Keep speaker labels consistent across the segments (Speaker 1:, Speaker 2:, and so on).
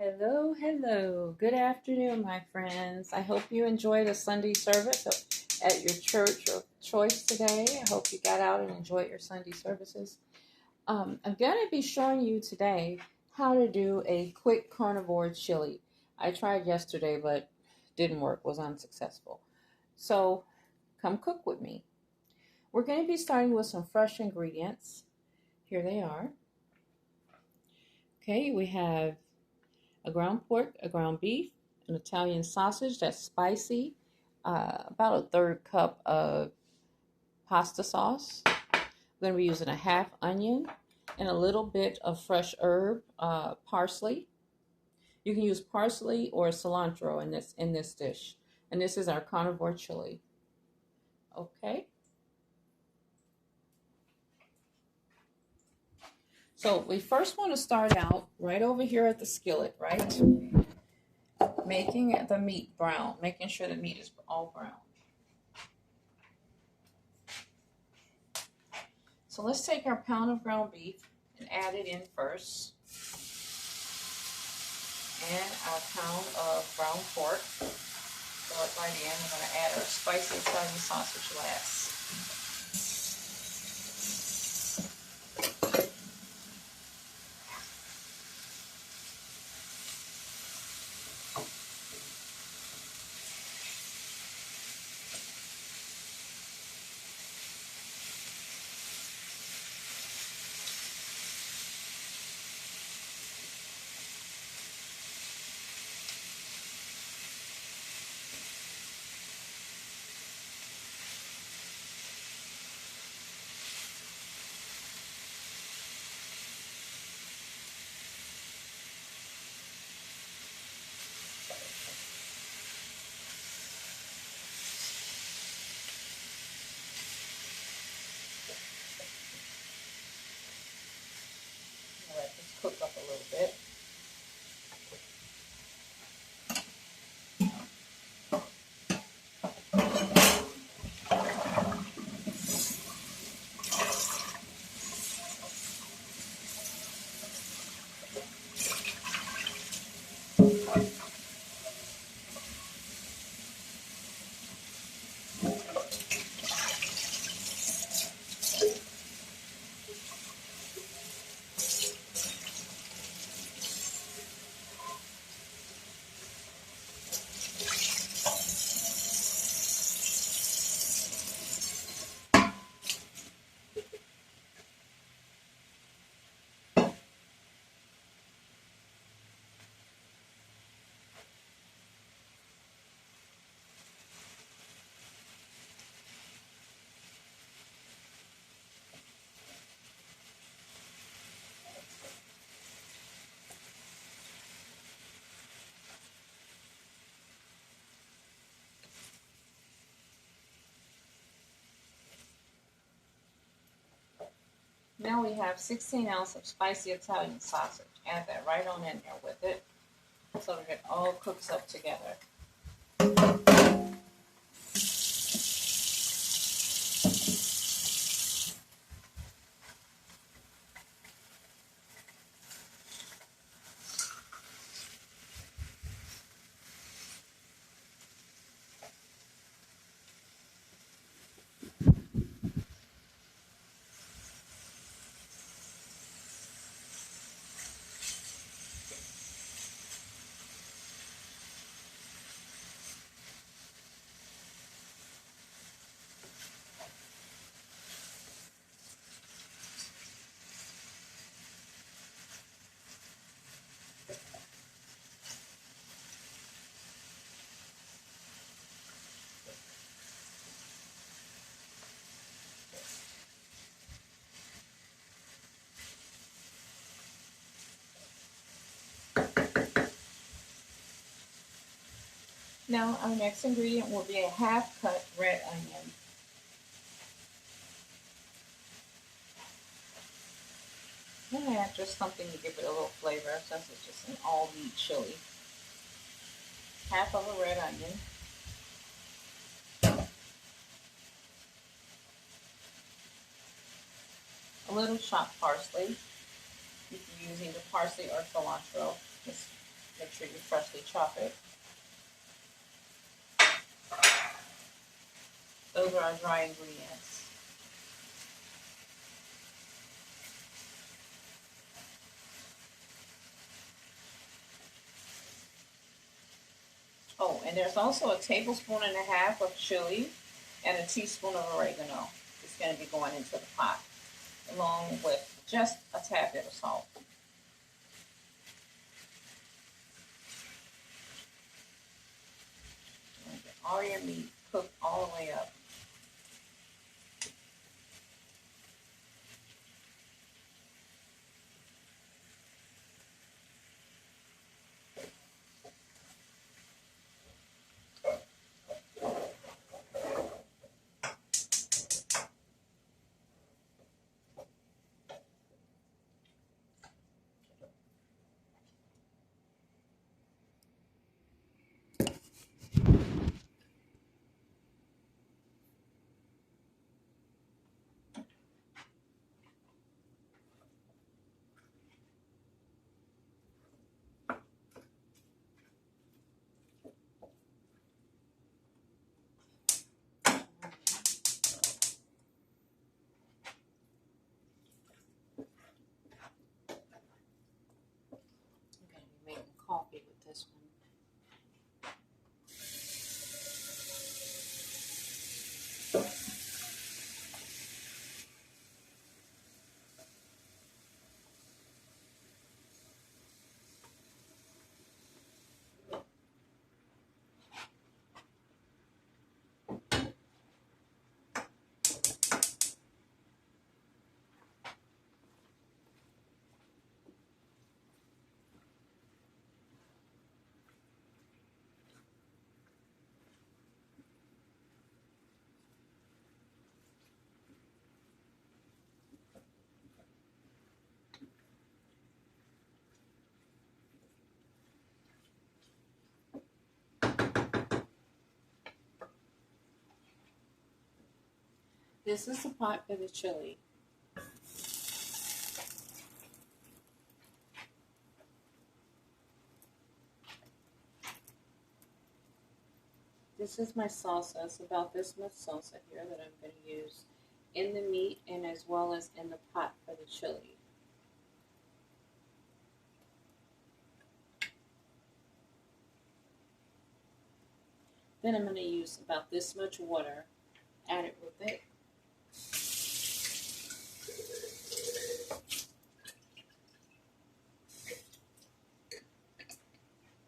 Speaker 1: Hello, hello. Good afternoon, my friends. I hope you enjoyed a Sunday service at your church of choice today. I hope you got out and enjoyed your Sunday services. I'm going to be showing you today how to do a quick carnivore chili. I tried yesterday, but didn't work, was unsuccessful. So come cook with me. We're going to be starting with some fresh ingredients. Here they are. Okay, we have a ground pork, a ground beef, an Italian sausage that's spicy, about a third cup of pasta sauce. I'm going to be using a half onion and a little bit of fresh herb, parsley. You can use parsley or cilantro in this dish. And this is our carnivore chili. Okay. So we first want to start out right over here at the skillet, right? Making the meat brown, making sure the meat is all brown. So let's take our pound of ground beef and add it in first. And our pound of ground pork. Throw it right in. We're going to add our spicy Italian sausage last. Let this cook up a little bit. Now we have 16 ounces of spicy Italian sausage. Add that right on in there with it so that it all cooks up together. Now our next ingredient will be a half cut red onion. I'm going to add just something to give it a little flavor since it's just an all meat chili. Half of a red onion. A little chopped parsley. You can use either parsley or cilantro. Just after you freshly chop it. Those are our dry ingredients. Oh, and there's also a tablespoon and a half of chili and a teaspoon of oregano. It's going to be going into the pot, along with just a tad bit of salt. Get all your meat cooked all the way up. I'm going to be making coffee with this one. This is the pot for the chili. This is my salsa. It's about this much salsa here that I'm going to use in the meat and as well as in the pot for the chili. Then I'm going to use about this much water, add it with it. Give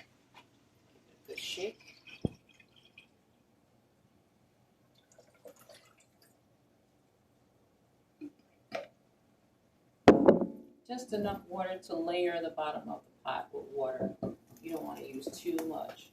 Speaker 1: it a good shake. Just enough water to layer the bottom of the pot with water. You don't want to use too much.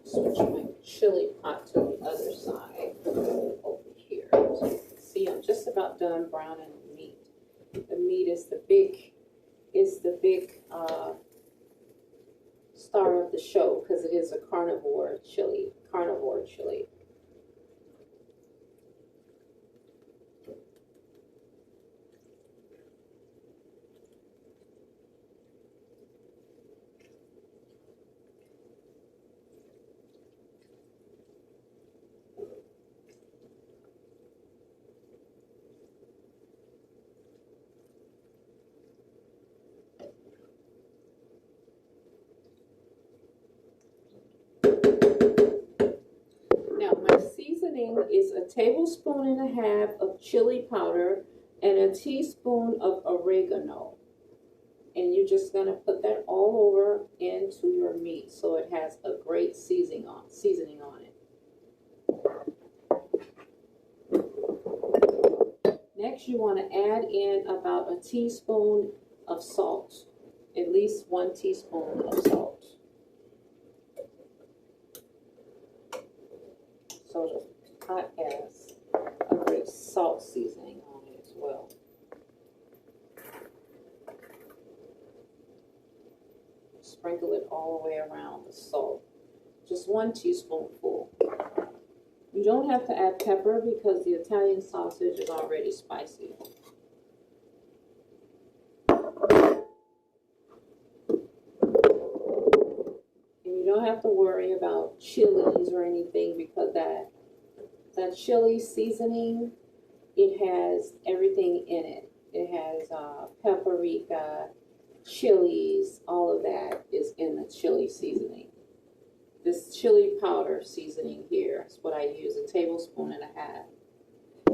Speaker 1: Switch my chili pot to the other side over here. So you can see I'm just about done browning the meat. The meat is the big star of the show because it is a carnivore chili. Now my seasoning is a tablespoon and a half of chili powder and a teaspoon of oregano. And you're just going to put that all over into your meat so it has a great seasoning on it. Next, you want to add in about a teaspoon of salt, at least 1 teaspoon of salt. So the pot has a great salt seasoning on it as well. Sprinkle it all the way around the salt. Just 1 teaspoonful. You don't have to add pepper because the Italian sausage is already spicy. And you don't have to worry about chilies or anything because that chili seasoning, it has everything in it. It has paprika, chilies, all of that is in the chili seasoning. This chili powder seasoning here is what I use, 1.5 tablespoons.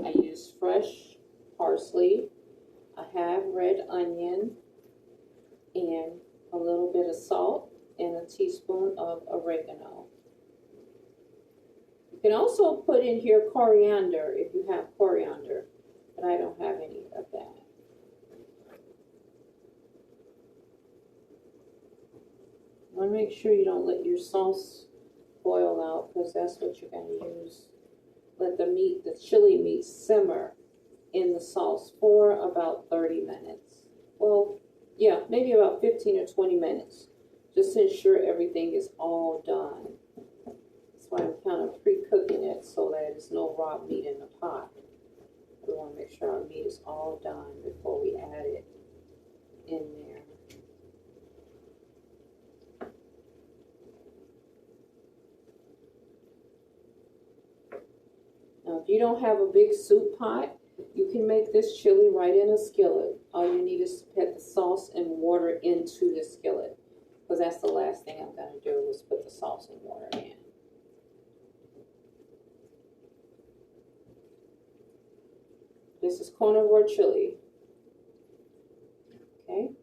Speaker 1: I use fresh parsley, a half red onion, and a little bit of salt, and a teaspoon of oregano. You can also put in here coriander if you have coriander, but I don't have any of that. You want to make sure you don't let your sauce boil out because that's what you're going to use. Let the chili meat simmer in the sauce for about 30 minutes. Well, yeah, maybe about 15 or 20 minutes. Just to ensure everything is all done. That's why I'm kind of pre-cooking it so that there's no raw meat in the pot. We want to make sure our meat is all done before we add it in there. Now, if you don't have a big soup pot, you can make this chili right in a skillet. All you need is to put the sauce and water into the skillet, because that's the last thing I'm going to do is put the sauce and water in. This is carnivore chili. Okay.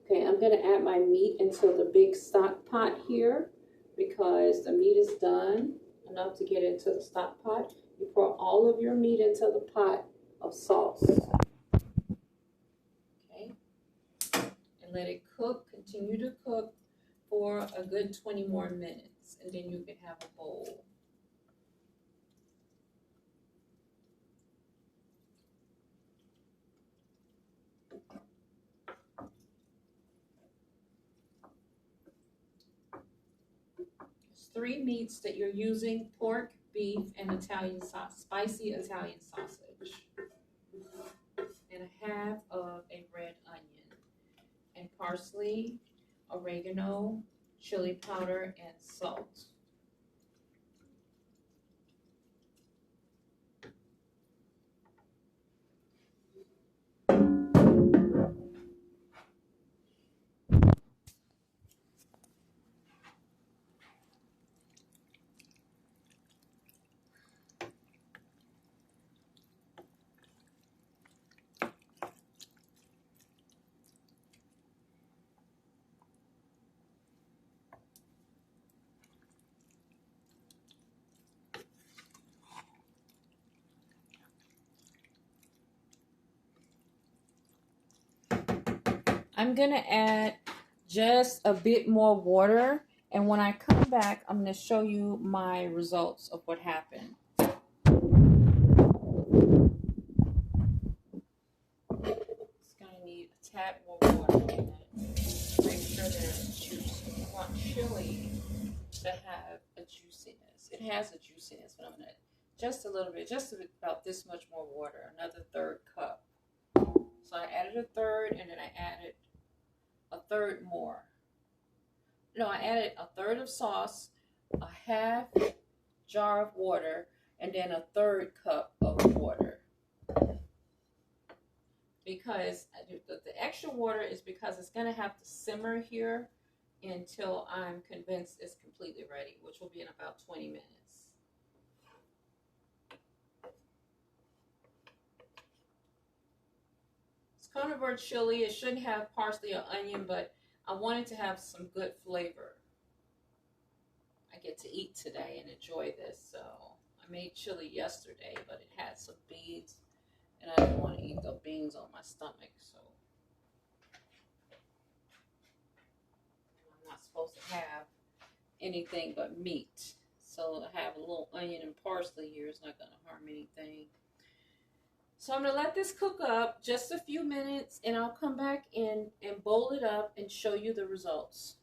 Speaker 1: Okay, I'm going to add my meat into the big stock pot here because the meat is done enough to get into the stock pot. You pour all of your meat into the pot of sauce. Okay, and let it cook, continue to cook for a good 20 more minutes, and then you can have a bowl. There's 3 meats that you're using: pork, beef, and Italian sauce, spicy Italian sausage, and a half of a red onion, and parsley, oregano, chili powder, and salt. I'm gonna add just a bit more water, and when I come back, I'm gonna show you my results of what happened. It's gonna need a tad more water in it. Make sure that it's juicy. You want chili to have a juiciness. It has a juiciness, but I'm gonna just a little bit, just about this much more water, another 1/3 cup. So I added a third, and then I added a third more. No, I added a third of sauce, a half jar of water, and then a 1/3 cup of water. Because the extra water is because it's going to have to simmer here until I'm convinced it's completely ready, which will be in about 20 minutes. It's carnivore chili. It shouldn't have parsley or onion, but I wanted to have some good flavor. I get to eat today and enjoy this. So I made chili yesterday, but it had some beans, and I didn't want to eat the beans on my stomach. So I'm not supposed to have anything but meat. So I have a little onion and parsley here. It's not going to harm anything. So I'm going to let this cook up just a few minutes, and I'll come back in and bowl it up and show you the results.